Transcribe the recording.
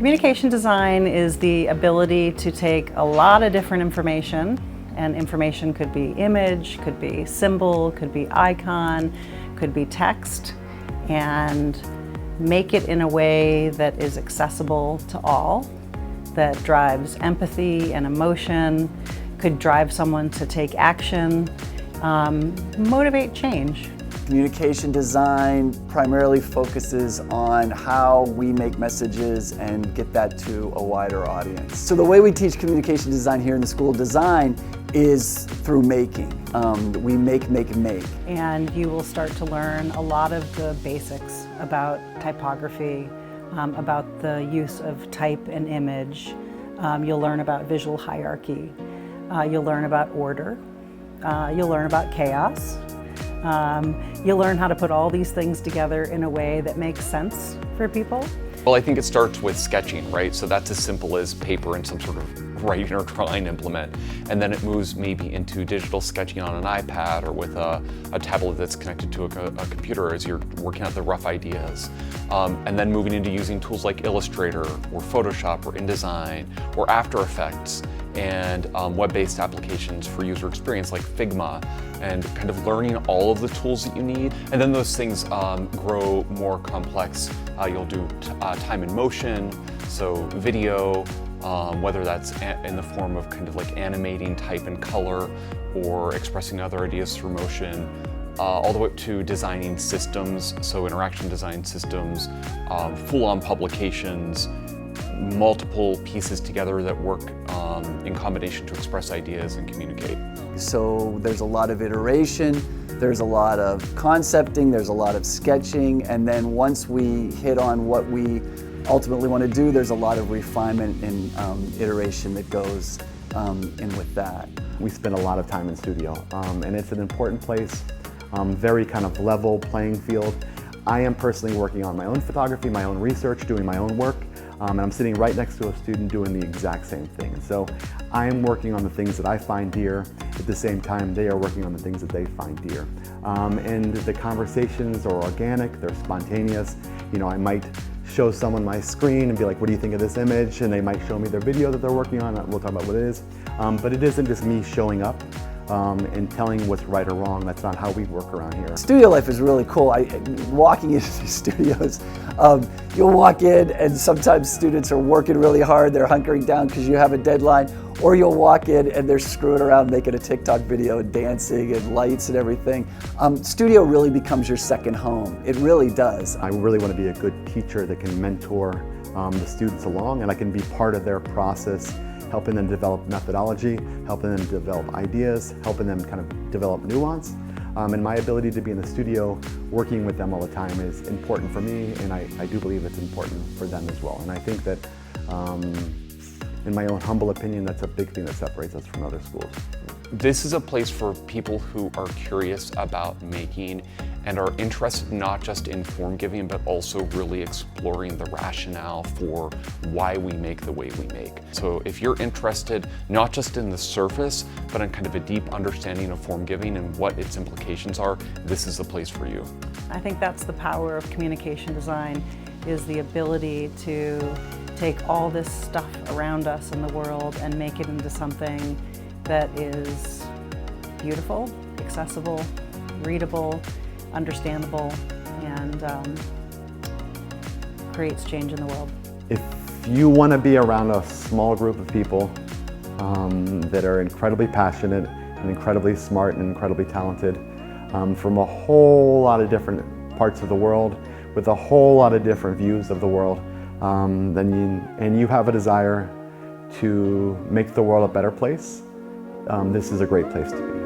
Communication design is the ability to take a lot of different information, and information could be image, could be symbol, could be icon, could be text, and make it in a way that is accessible to all, that drives empathy and emotion, could drive someone to take action, motivate change. Communication design primarily focuses on how we make messages and get that to a wider audience. So the way we teach communication design here in the School of Design is through making. We make. And you will start to learn a lot of the basics about typography, about the use of type and image. You'll learn about visual hierarchy. You'll learn about order. You'll learn about chaos. You'll learn how to put all these things together in a way that makes sense for people. Well, I think it starts with sketching, right? So that's as simple as paper and some sort of writing or drawing implement. And then it moves maybe into digital sketching on an iPad or with a tablet that's connected to a computer as you're working out the rough ideas. And then moving into using tools like Illustrator or Photoshop or InDesign or After Effects and web-based applications for user experience like Figma, and kind of learning all of the tools that you need. And then those things grow more complex. You'll do time and motion, so video, whether that's in the form of kind of like animating type and color or expressing other ideas through motion, all the way up to designing systems, so interaction design systems, full-on publications, multiple pieces together that work in combination to express ideas and communicate. So there's a lot of iteration, there's a lot of concepting, there's a lot of sketching, and then once we hit on what we ultimately want to do, there's a lot of refinement and iteration that goes in with that. We spend a lot of time in studio, and it's an important place, very kind of level playing field. I am personally working on my own photography, my own research, doing my own work. And I'm sitting right next to a student doing the exact same thing. So I am working on the things that I find dear. At the same time, they are working on the things that they find dear. And the conversations are organic, they're spontaneous. You know, I might show someone my screen and be like, what do you think of this image? And they might show me their video that they're working on. We'll talk about what it is. But it isn't just me showing up and telling what's right or wrong. That's not how we work around here. Studio life is really cool. Walking into these studios, you'll walk in and sometimes students are working really hard, they're hunkering down because you have a deadline, or you'll walk in and they're screwing around making a TikTok video and dancing and lights and everything. Studio really becomes your second home. It really does. I really want to be a good teacher that can mentor the students along, and I can be part of their process, helping them develop methodology, helping them develop ideas, helping them kind of develop nuance. And my ability to be in the studio working with them all the time is important for me, and I do believe it's important for them as well. And I think that, in my own humble opinion, that's a big thing that separates us from other schools. This is a place for people who are curious about making and are interested not just in form giving, but also really exploring the rationale for why we make the way we make. So if you're interested not just in the surface, but in kind of a deep understanding of form giving and what its implications are, this is the place for you. I think that's the power of communication design, is the ability to take all this stuff around us in the world and make it into something that is beautiful, accessible, readable, understandable, and creates change in the world. If you want to be around a small group of people that are incredibly passionate and incredibly smart and incredibly talented from a whole lot of different parts of the world with a whole lot of different views of the world, and you have a desire to make the world a better place, this is a great place to be.